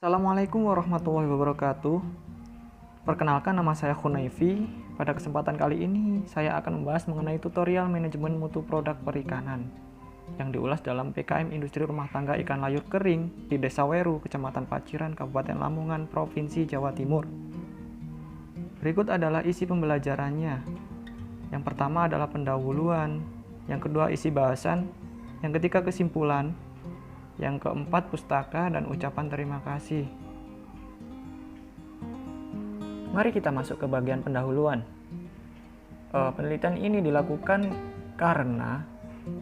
Assalamualaikum warahmatullahi wabarakatuh. Perkenalkan, nama saya Khunaifi. Pada kesempatan kali ini saya akan membahas mengenai tutorial manajemen mutu produk perikanan yang diulas dalam PKM Industri Rumah Tangga Ikan Layur Kering di Desa Weru, Kecamatan Paciran, Kabupaten Lamongan, Provinsi Jawa Timur. Berikut adalah isi pembelajarannya. Yang pertama adalah pendahuluan, yang kedua isi bahasan, yang ketiga kesimpulan, yang keempat pustaka dan ucapan terima kasih. Mari kita masuk ke bagian pendahuluan. Penelitian ini dilakukan karena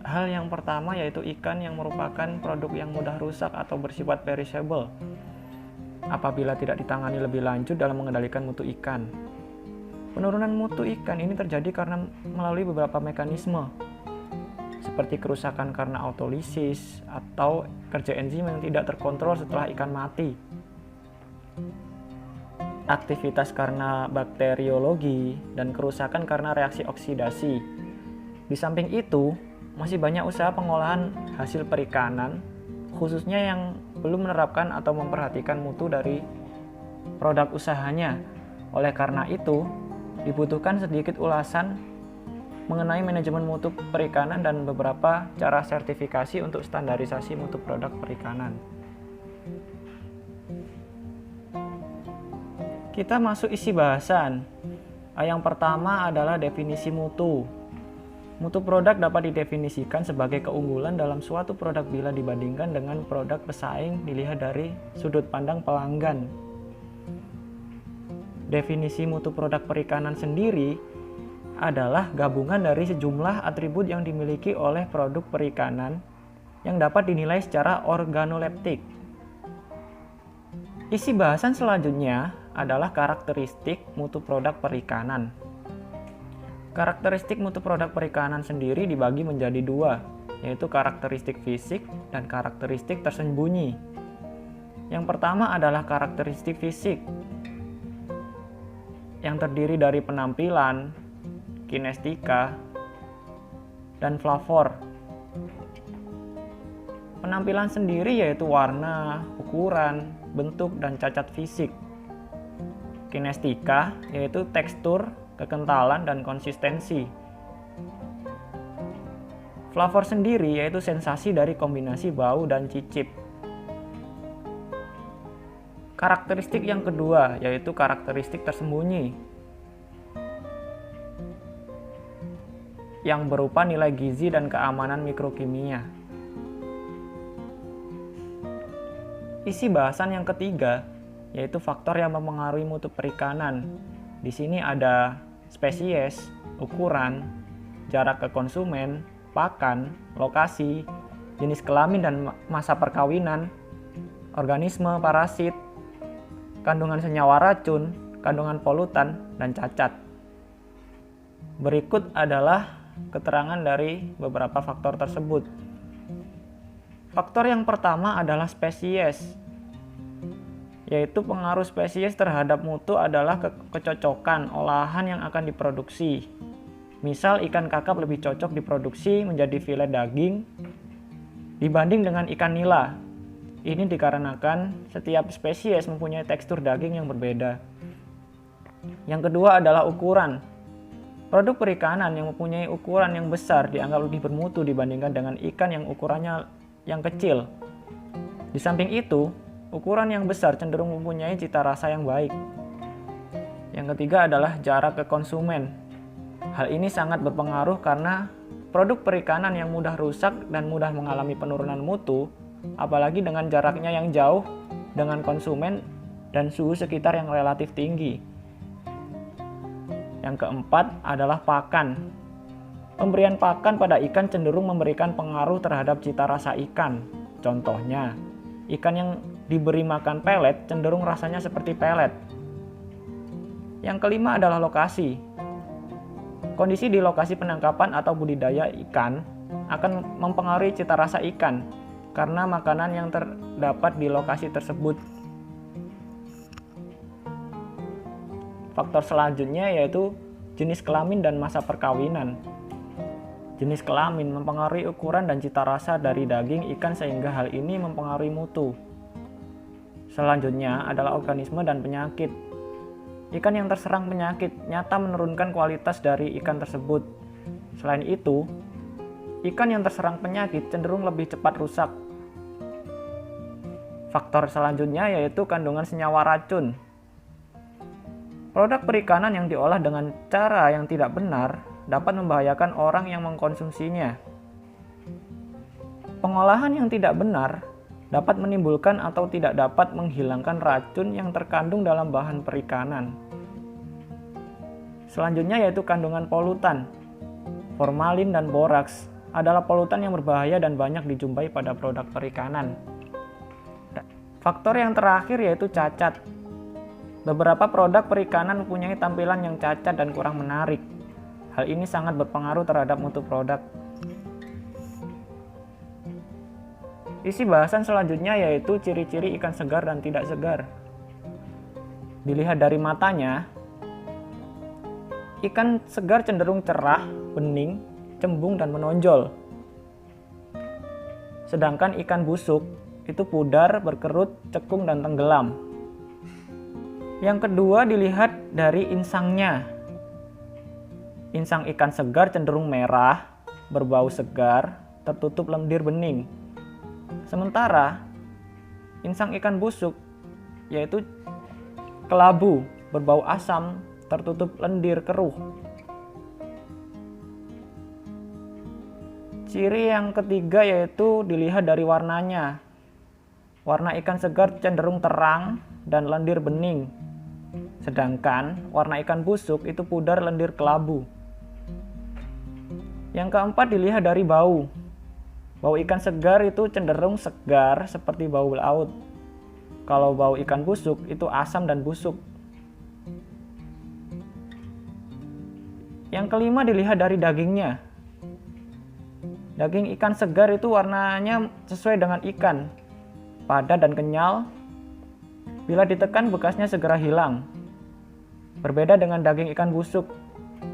hal yang pertama yaitu ikan yang merupakan produk yang mudah rusak atau bersifat perishable apabila tidak ditangani lebih lanjut dalam mengendalikan mutu ikan. Penurunan mutu ikan ini terjadi karena melalui beberapa mekanisme, seperti kerusakan karena autolisis atau kerja enzim yang tidak terkontrol setelah ikan mati, aktivitas karena bakteriologi, dan kerusakan karena reaksi oksidasi. Di samping itu, masih banyak usaha pengolahan hasil perikanan, khususnya yang belum menerapkan atau memperhatikan mutu dari produk usahanya. Oleh karena itu, dibutuhkan sedikit ulasan mengenai manajemen mutu perikanan dan beberapa cara sertifikasi untuk standarisasi mutu produk perikanan. Kita masuk isi bahasan. Yang pertama adalah definisi mutu. Mutu produk dapat didefinisikan sebagai keunggulan dalam suatu produk bila dibandingkan dengan produk pesaing dilihat dari sudut pandang pelanggan. Definisi mutu produk perikanan sendiri adalah gabungan dari sejumlah atribut yang dimiliki oleh produk perikanan yang dapat dinilai secara organoleptik. Isi bahasan selanjutnya adalah karakteristik mutu produk perikanan. Karakteristik mutu produk perikanan sendiri dibagi menjadi dua, yaitu karakteristik fisik dan karakteristik tersembunyi. Yang pertama adalah karakteristik fisik, yang terdiri dari penampilan, kinestika, dan flavor. Penampilan sendiri yaitu warna, ukuran, bentuk, dan cacat fisik. Kinestika yaitu tekstur, kekentalan, dan konsistensi. Flavor sendiri yaitu sensasi dari kombinasi bau dan cicip. Karakteristik yang kedua yaitu karakteristik tersembunyi, yang berupa nilai gizi dan keamanan mikrokimia. Isi bahasan yang ketiga yaitu faktor yang mempengaruhi mutu perikanan. Di sini ada spesies, ukuran, jarak ke konsumen, pakan, lokasi, jenis kelamin dan masa perkawinan, organisme parasit, kandungan senyawa racun, kandungan polutan, dan cacat. Berikut adalah keterangan dari beberapa faktor tersebut. Faktor yang pertama adalah spesies, yaitu pengaruh spesies terhadap mutu adalah kecocokan olahan yang akan diproduksi. Misal ikan kakap lebih cocok diproduksi menjadi file daging dibanding dengan ikan nila. Ini dikarenakan setiap spesies mempunyai tekstur daging yang berbeda. Yang kedua adalah ukuran. Produk perikanan yang mempunyai ukuran yang besar dianggap lebih bermutu dibandingkan dengan ikan yang ukurannya yang kecil. Di samping itu, ukuran yang besar cenderung mempunyai cita rasa yang baik. Yang ketiga adalah jarak ke konsumen. Hal ini sangat berpengaruh karena produk perikanan yang mudah rusak dan mudah mengalami penurunan mutu, apalagi dengan jaraknya yang jauh dengan konsumen dan suhu sekitar yang relatif tinggi. Yang keempat adalah pakan. Pemberian pakan pada ikan cenderung memberikan pengaruh terhadap cita rasa ikan. Contohnya, ikan yang diberi makan pelet cenderung rasanya seperti pelet. Yang kelima adalah lokasi. Kondisi di lokasi penangkapan atau budidaya ikan akan mempengaruhi cita rasa ikan karena makanan yang terdapat di lokasi tersebut. Faktor selanjutnya yaitu jenis kelamin dan masa perkawinan. Jenis kelamin mempengaruhi ukuran dan cita rasa dari daging ikan sehingga hal ini mempengaruhi mutu. Selanjutnya adalah organisme dan penyakit. Ikan yang terserang penyakit nyata menurunkan kualitas dari ikan tersebut. Selain itu, ikan yang terserang penyakit cenderung lebih cepat rusak. Faktor selanjutnya yaitu kandungan senyawa racun. Produk perikanan yang diolah dengan cara yang tidak benar dapat membahayakan orang yang mengkonsumsinya. Pengolahan yang tidak benar dapat menimbulkan atau tidak dapat menghilangkan racun yang terkandung dalam bahan perikanan. Selanjutnya yaitu kandungan polutan. Formalin dan boraks adalah polutan yang berbahaya dan banyak dijumpai pada produk perikanan. Faktor yang terakhir yaitu cacat. Beberapa produk perikanan mempunyai tampilan yang cacat dan kurang menarik. Hal ini sangat berpengaruh terhadap mutu produk. Isi bahasan selanjutnya yaitu ciri-ciri ikan segar dan tidak segar. Dilihat dari matanya, ikan segar cenderung cerah, bening, cembung, dan menonjol. Sedangkan ikan busuk itu pudar, berkerut, cekung, dan tenggelam. Yang kedua dilihat dari insangnya. Insang ikan segar cenderung merah, berbau segar, tertutup lendir bening. Sementara insang ikan busuk yaitu kelabu, berbau asam, tertutup lendir keruh. Ciri yang ketiga yaitu dilihat dari warnanya. Warna ikan segar cenderung terang dan lendir bening. Sedangkan warna ikan busuk itu pudar, lendir, kelabu. Yang keempat dilihat dari bau. Bau ikan segar itu cenderung segar seperti bau laut. Kalau bau ikan busuk itu asam dan busuk. Yang kelima dilihat dari dagingnya. Daging ikan segar itu warnanya sesuai dengan ikan, padat dan kenyal. Bila ditekan bekasnya segera hilang. Berbeda dengan daging ikan busuk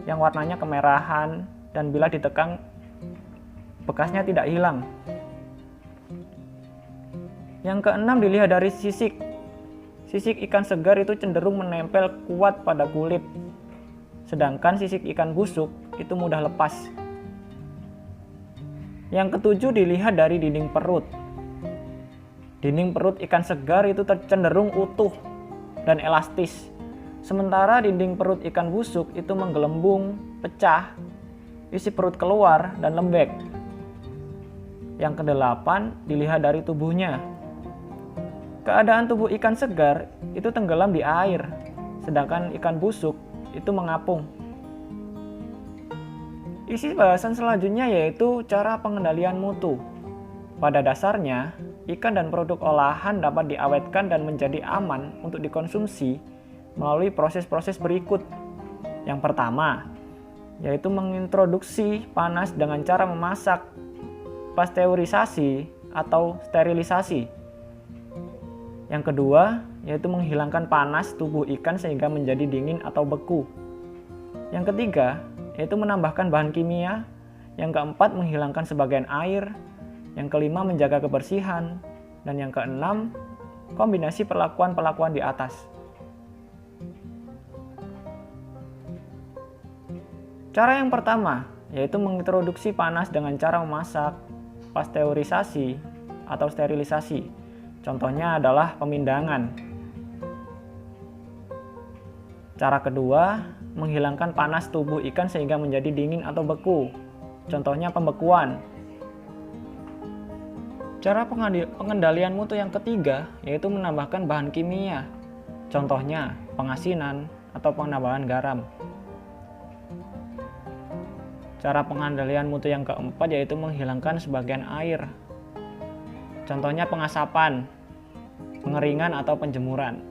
yang warnanya kemerahan dan bila ditekan bekasnya tidak hilang. Yang keenam dilihat dari sisik. Sisik ikan segar itu cenderung menempel kuat pada kulit. Sedangkan sisik ikan busuk itu mudah lepas. Yang ketujuh dilihat dari dinding perut. Dinding perut ikan segar itu cenderung utuh dan elastis. Sementara dinding perut ikan busuk itu menggelembung, pecah, isi perut keluar, dan lembek. Yang kedelapan dilihat dari tubuhnya. Keadaan tubuh ikan segar itu tenggelam di air, sedangkan ikan busuk itu mengapung. Isi bahasan selanjutnya yaitu cara pengendalian mutu. Pada dasarnya, ikan dan produk olahan dapat diawetkan dan menjadi aman untuk dikonsumsi melalui proses-proses berikut. Yang pertama, yaitu mengintroduksi panas dengan cara memasak, pasteurisasi atau sterilisasi. Yang kedua, yaitu menghilangkan panas tubuh ikan sehingga menjadi dingin atau beku. Yang ketiga, yaitu menambahkan bahan kimia. Yang keempat, menghilangkan sebagian air. Yang kelima, menjaga kebersihan. Dan yang keenam, kombinasi perlakuan-perlakuan di atas. Cara yang pertama, yaitu mengintroduksi panas dengan cara memasak, pasteurisasi, atau sterilisasi. Contohnya adalah pemindangan. Cara kedua, menghilangkan panas tubuh ikan sehingga menjadi dingin atau beku. Contohnya pembekuan. Cara pengendalian mutu yang ketiga yaitu menambahkan bahan kimia. Contohnya pengasinan atau penambahan garam. Cara pengendalian mutu yang keempat yaitu menghilangkan sebagian air. Contohnya pengasapan, pengeringan atau penjemuran.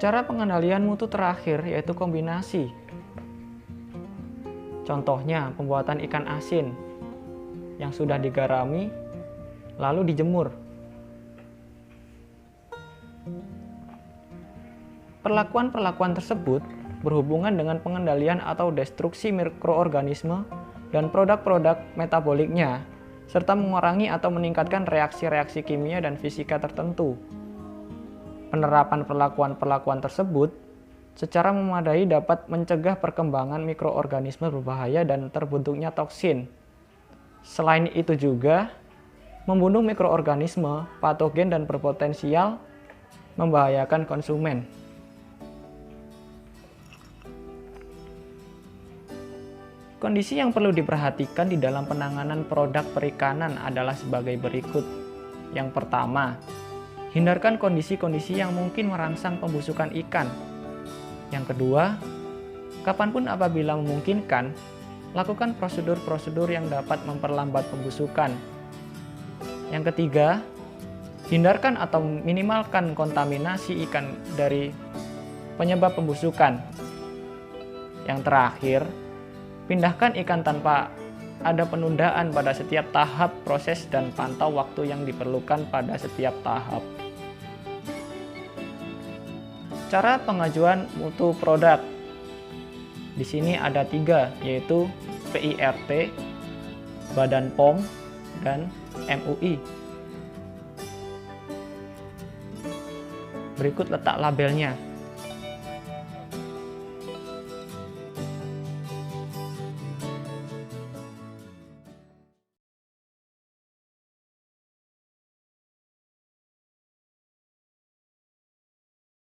Cara pengendalian mutu terakhir yaitu kombinasi. Contohnya pembuatan ikan asin yang sudah digarami lalu dijemur. Perlakuan-perlakuan tersebut berhubungan dengan pengendalian atau destruksi mikroorganisme dan produk-produk metaboliknya serta mengurangi atau meningkatkan reaksi-reaksi kimia dan fisika tertentu. Penerapan perlakuan-perlakuan tersebut secara memadai dapat mencegah perkembangan mikroorganisme berbahaya dan terbentuknya toksin. Selain itu juga, membunuh mikroorganisme, patogen dan berpotensial membahayakan konsumen. Kondisi yang perlu diperhatikan di dalam penanganan produk perikanan adalah sebagai berikut. Yang pertama, hindarkan kondisi-kondisi yang mungkin merangsang pembusukan ikan. Yang kedua, kapanpun apabila memungkinkan, lakukan prosedur-prosedur yang dapat memperlambat pembusukan. Yang ketiga, hindarkan atau minimalkan kontaminasi ikan dari penyebab pembusukan. Yang terakhir, pindahkan ikan tanpa ada penundaan pada setiap tahap proses dan pantau waktu yang diperlukan pada setiap tahap. Cara pengajuan mutu produk. Di sini ada 3, yaitu PIRT, Badan POM, dan MUI. Berikut letak labelnya.